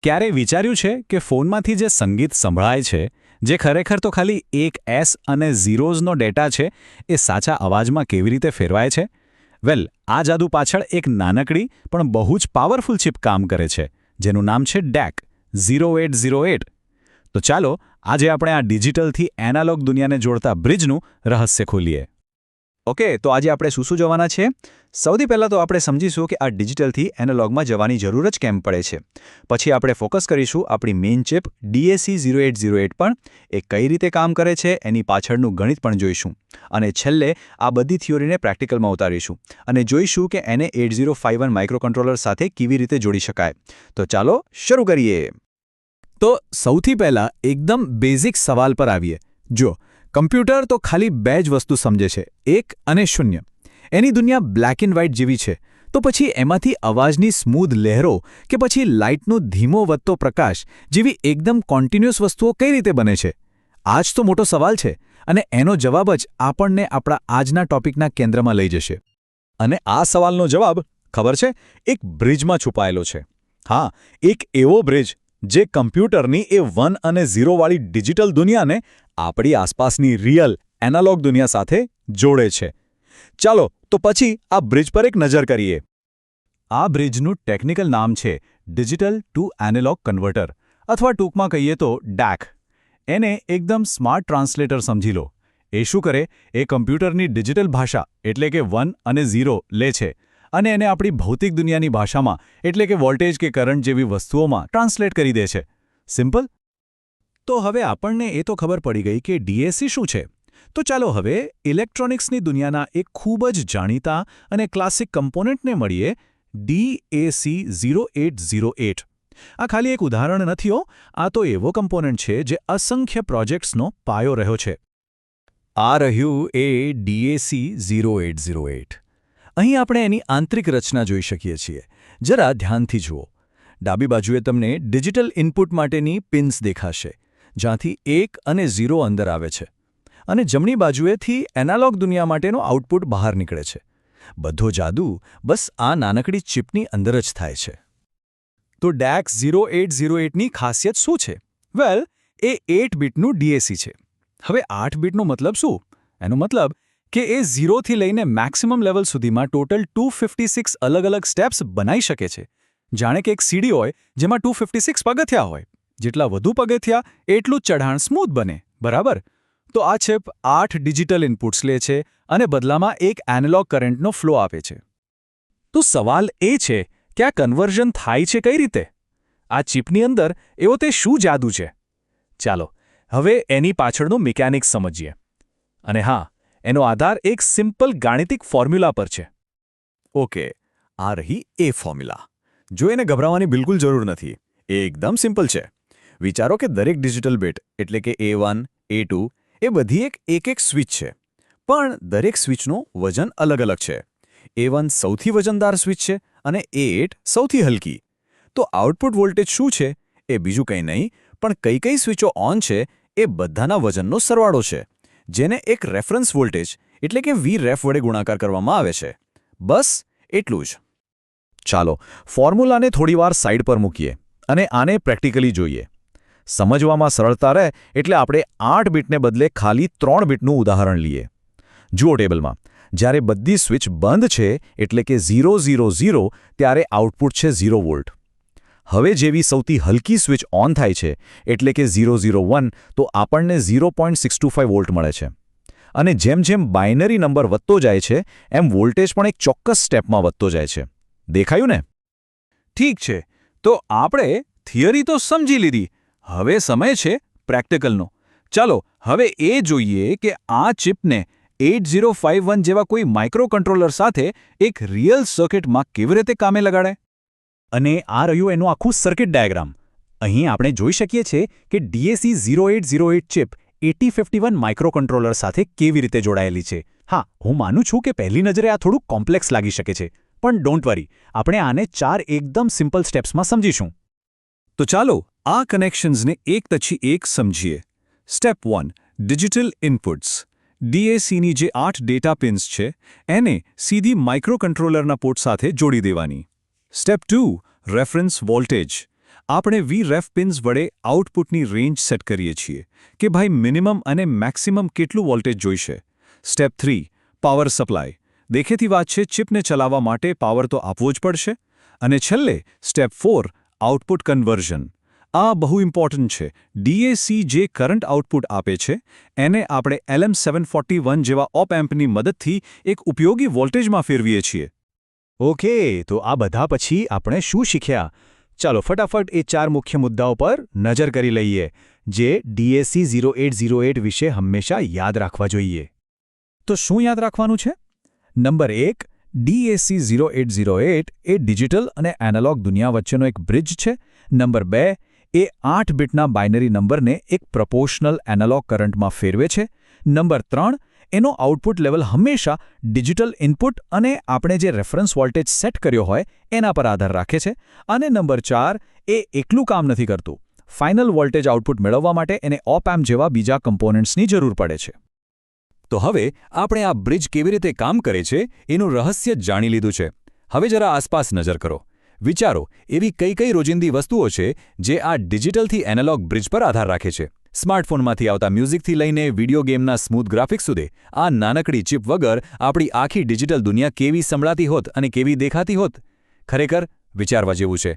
ક્યારે વિચાર્યું છે કે ફોનમાંથી જે સંગીત સંભળાય છે, જે ખરેખર તો ખાલી એક એસ અને ઝીરોઝનો ડેટા છે, એ સાચા અવાજમાં કેવી રીતે ફેરવાય છે? વેલ, આ જાદુ પાછળ એક નાનકડી પણ બહુ જ પાવરફુલ ચિપ કામ કરે છે, જેનું નામ છે DAC 0808. તો ચાલો આજે આપણે આ ડિજિટલથી એનાલોગ દુનિયાને જોડતા બ્રિજનું રહસ્ય ખોલીએ. ઓકે, તો આજે આપણે શું જોવાના છે? સૌથી પહેલાં તો આપણે સમજીશું કે આ ડિજિટલથી એનાલોગમાં જવાની જરૂર જ કેમ પડે છે. પછી આપણે ફોકસ કરીશું આપણી મેઇન ચિપ DAC 0808 પણ, એ કઈ રીતે કામ કરે છે એની પાછળનું ગણિત પણ જોઈશું. અને છેલ્લે આ બધી થિયોરીને પ્રેક્ટિકલમાં ઉતારીશું અને જોઈશું કે એને 8051 માઇક્રોકન્ટ્રોલર સાથે કેવી રીતે જોડી શકાય. તો ચાલો શરૂ કરીએ. તો સૌથી પહેલાં એકદમ બેઝિક સવાલ પર આવીએ. જો કમ્પ્યુટર તો ખાલી બે જ વસ્તુ સમજે છે, 1 અને 0. એની દુનિયા બ્લેક એન્ડ વ્હાઇટ જેવી છે. તો પછી એમાંથી અવાજની સ્મૂધ લહેરો કે પછી લાઇટનો ધીમો વધતો પ્રકાશ જેવી એકદમ કોન્ટિન્યુઅસ વસ્તુઓ કઈ રીતે બને છે? આ જ તો મોટો સવાલ છે, અને એનો જવાબ જ આપણને આપણા આજના ટોપિકના કેન્દ્રમાં લઈ જશે. અને આ સવાલનો જવાબ ખબર છે? એક બ્રિજમાં છુપાયેલો છે. હા, એક એવો બ્રિજ જે કમ્પ્યુટરની એ 1 અને 0 વાળી ડિજિટલ દુનિયાને આપણી આસપાસની રિયલ એનાલોગ દુનિયા સાથે જોડે છે. ચાલો તો પછી આ બ્રિજ પર એક નજર કરીએ. આ બ્રિજનું ટેકનિકલ નામ છે ડિજિટલ ટુ એનાલોગ કન્વર્ટર, અથવા ટૂંકમાં કહીએ તો DAC. એને એકદમ સ્માર્ટ ટ્રાન્સલેટર સમજી લો. એ શું કરે? એ કમ્પ્યુટરની ડિજિટલ ભાષા એટલે કે 1 અને 0 લે છે અને એને આપણી ભૌતિક દુનિયાની ભાષામાં એટલે કે વોલ્ટેજ કે કરંટ જેવી વસ્તુઓમાં ટ્રાન્સલેટ કરી દે છે. સિમ્પલ? તો હવે આપણને એ તો ખબર પડી ગઈ કે DAC શું છે. તો ચાલો હવે ઇલેક્ટ્રોનિક્સની દુનિયાના એક ખૂબ જ જાણીતા અને ક્લાસિક કમ્પોનન્ટને મળીએ, DAC 0808. આ ખાલી એક ઉદાહરણ નથી હો, આ તો એવો કમ્પોનન્ટ છે જે અસંખ્ય પ્રોજેક્ટ્સનો પાયો રહ્યો છે. આ રહ્યું એ DAC 0808. અહીં આપણે એની આંતરિક રચના જોઈ શકીએ છીએ. જરા ધ્યાનથી જુઓ. ડાબી બાજુએ તમને ડિજિટલ ઇનપુટ માટેની પિન્સ દેખાશે, જ્યાંથી 1 અને 0 અંદર આવે છે, અને જમણી બાજુએથી એનાલોગ દુનિયા માટેનો આઉટપુટ બહાર નીકળે છે. બધો જાદુ બસ આ નાનકડી ચિપની અંદર જ થાય છે. તો DAC 0808ની ખાસિયત શું છે? વેલ, એ 8 બીટનું DAC છે. હવે 8 બીટનો મતલબ શું? એનો મતલબ કે એ 0થી લઈને મેક્સિમમ લેવલ સુધીમાં ટોટલ 256 અલગ-અલગ સ્ટેપ્સ બનાવી શકે છે. જાણે કે એક સીડી હોય જેમાં 256 પગથિયા હોય. જેટલા વધુ પગથિયા એટલું જ ચઢાણ સ્મૂથ બને, બરાબર? તો આ ચિપ 8 ડિજિટલ ઇનપુટ્સ લે છે અને બદલામાં એક એનાલોગ કરંટનો ફ્લો આપે છે. તો સવાલ એ છે કે આ કન્વર્ઝન થાય છે કઈ રીતે? આ ચિપની અંદર એવો તે શું જાદુ છે? ચાલો હવે એની પાછળનું મિકેનિક્સ સમજીએ. અને હા, એનો આધાર એક સિમ્પલ ગાણિતિક ફોર્મ્યુલા પર છે. ઓકે, આ રહી એ ફોર્મ્યુલા. જો એને ગભરાવાની બિલકુલ જરૂર નથી. એ એકદમ સિમ્પલ છે. વિચારો કે દરેક ડિજિટલ બીટ એટલે કે A1, A2 એ બધી એક સ્વિચ છે. પણ દરેક સ્વિચનું વજન અલગ-અલગ છે. A1 સૌથી વજનદાર સ્વિચ છે અને A8 સૌથી હલકી. તો આઉટપુટ વોલ્ટેજ શું છે? એ બીજું કંઈ નહીં, પણ કઈ સ્વિચો ઓન છે એ બધાના વજનનો સરવાળો છે, જેને એક રેફરન્સ વોલ્ટેજ એટલે કે Vref વડે ગુણાકાર કરવામાં આવે છે. બસ એટલું જ. ચાલો ફોર્મ્યુલાને થોડીવાર સાઇડ પર મૂકીએ અને આને પ્રેક્ટિકલી જોઈએ. સમજવામાં સરળતા રહે એટલે આપણે 8 બીટને બદલે ખાલી 3 બીટનું ઉદાહરણ લઈએ. જુઓ ટેબલમાં, જ્યારે બધી સ્વિચ બંધ છે એટલે કે 000, ત્યારે આઉટપુટ છે 0 વોલ્ટ. હવે જેવી સૌથી હલકી સ્વિચ ઓન થાય છે એટલે કે 001, તો આપણને 0.625 વોલ્ટ મળે છે. અને જેમ જેમ બાઇનરી નંબર વધતો જાય છે એમ વોલ્ટેજ પણ એક ચોક્કસ સ્ટેપમાં વધતો જાય છે. દેખાયું ને? ઠીક છે, તો આપણે થિયરી તો સમજી લીધી. હવે સમય છે પ્રેક્ટિકલનો. ચાલો હવે એ જોઈએ કે આ ચિપને 8051 જેવા કોઈ માઇક્રોકન્ટ્રોલર સાથે એક રિયલ સર્કિટમાં કેવી રીતે કામે લગાડે. અને આ રહ્યું એનું આખું સર્કિટ ડાયાગ્રામ. અહીં આપણે જોઈ શકીએ છીએ કે DAC 0808 ચિપ 8051 માઇક્રોકન્ટ્રોલર સાથે કેવી રીતે જોડાયેલી છે. હા, હું માનું છું કે પહેલી નજરે આ થોડું કોમ્પ્લેક્સ લાગી શકે છે, પણ ડોન્ટ વરી, આપણે આને 4 એકદમ સિમ્પલ સ્ટેપ્સમાં સમજીશું. તો ચાલો આ કનેક્શન્સને એક પછી એક સમજીએ. Step 1, digital inputs. DACની જે 8 ડેટા પિન્સ છે એને સીધી માઇક્રોકન્ટ્રોલરના પોર્ટ સાથે જોડી દેવાની. Step 2, reference voltage. આપણે VREF પિન્સ વડે આઉટપુટની રેન્જ સેટ કરીએ છીએ કે ભાઈ મિનિમમ અને મેક્સિમમ કેટલું વોલ્ટેજ જોઈશે. Step 3 power supply. દેખેતી વાત છે, ચિપને ચલાવવા માટે પાવર તો આપવો જ પડશે. અને છેલ્લે સ્ટેપ 4 આઉટપુટ કન્વર્ઝન. આ બહુ ઇમ્પોર્ટન્ટ છે. DAC જે કરંટ આઉટપુટ આપે છે એને આપણે LM741 જેવા ઓપ એમ્પની મદદથી એક ઉપયોગી વોલ્ટેજમાં ફેરવીએ છીએ. ઓકે, તો આ બધા પછી આપણે શું શીખ્યા? ચાલો ફટાફટ એ 4 મુખ્ય મુદ્દાઓ પર નજર કરી લઈએ જે DAC 0808 વિશે હંમેશા યાદ રાખવા જોઈએ. તો શું યાદ રાખવાનું છે? નંબર 1, DAC 0808 એ ડિજિટલ અને એનાલોગ દુનિયા વચ્ચેનો એક બ્રિજ છે. નંબર 2, એ 8 બીટના બાઇનરી નંબરને એક પ્રપોર્શનલ એનાલોગ કરંટમાં ફેરવે છે. નંબર 3, એનો આઉટપુટ લેવલ હંમેશા ડિજિટલ ઇનપુટ અને આપણે જે રેફરન્સ વોલ્ટેજ સેટ કર્યો હોય એના પર આધાર રાખે છે. અને નંબર 4, એ એકલું કામ નથી કરતું. ફાઇનલ વોલ્ટેજ આઉટપુટ મેળવવા માટે એને ઓપ એમ્પ જેવા બીજા કમ્પોનન્ટ્સની જરૂર પડે છે. તો હવે આપણે આ બ્રિજ કેવી રીતે કામ કરે છે એનું રહસ્ય જાણી લીધું છે. હવે જરા આસપાસ નજર કરો. વિચારો, એવી કઈ કઈ રોજિંદી વસ્તુઓ છે જે આ ડિજિટલથી એનાલોગ બ્રિજ પર આધાર રાખે છે. સ્માર્ટફોનમાંથી આવતા મ્યુઝિકથી લઈને વિડીયો ગેમના સ્મૂથ ગ્રાફિક્સ સુધી આ નાનકડી ચિપ વગર આપણી આખી ડિજિટલ દુનિયા કેવી સંભળાતી હોત અને કેવી દેખાતી હોત? ખરેખર વિચારવા જેવું છે.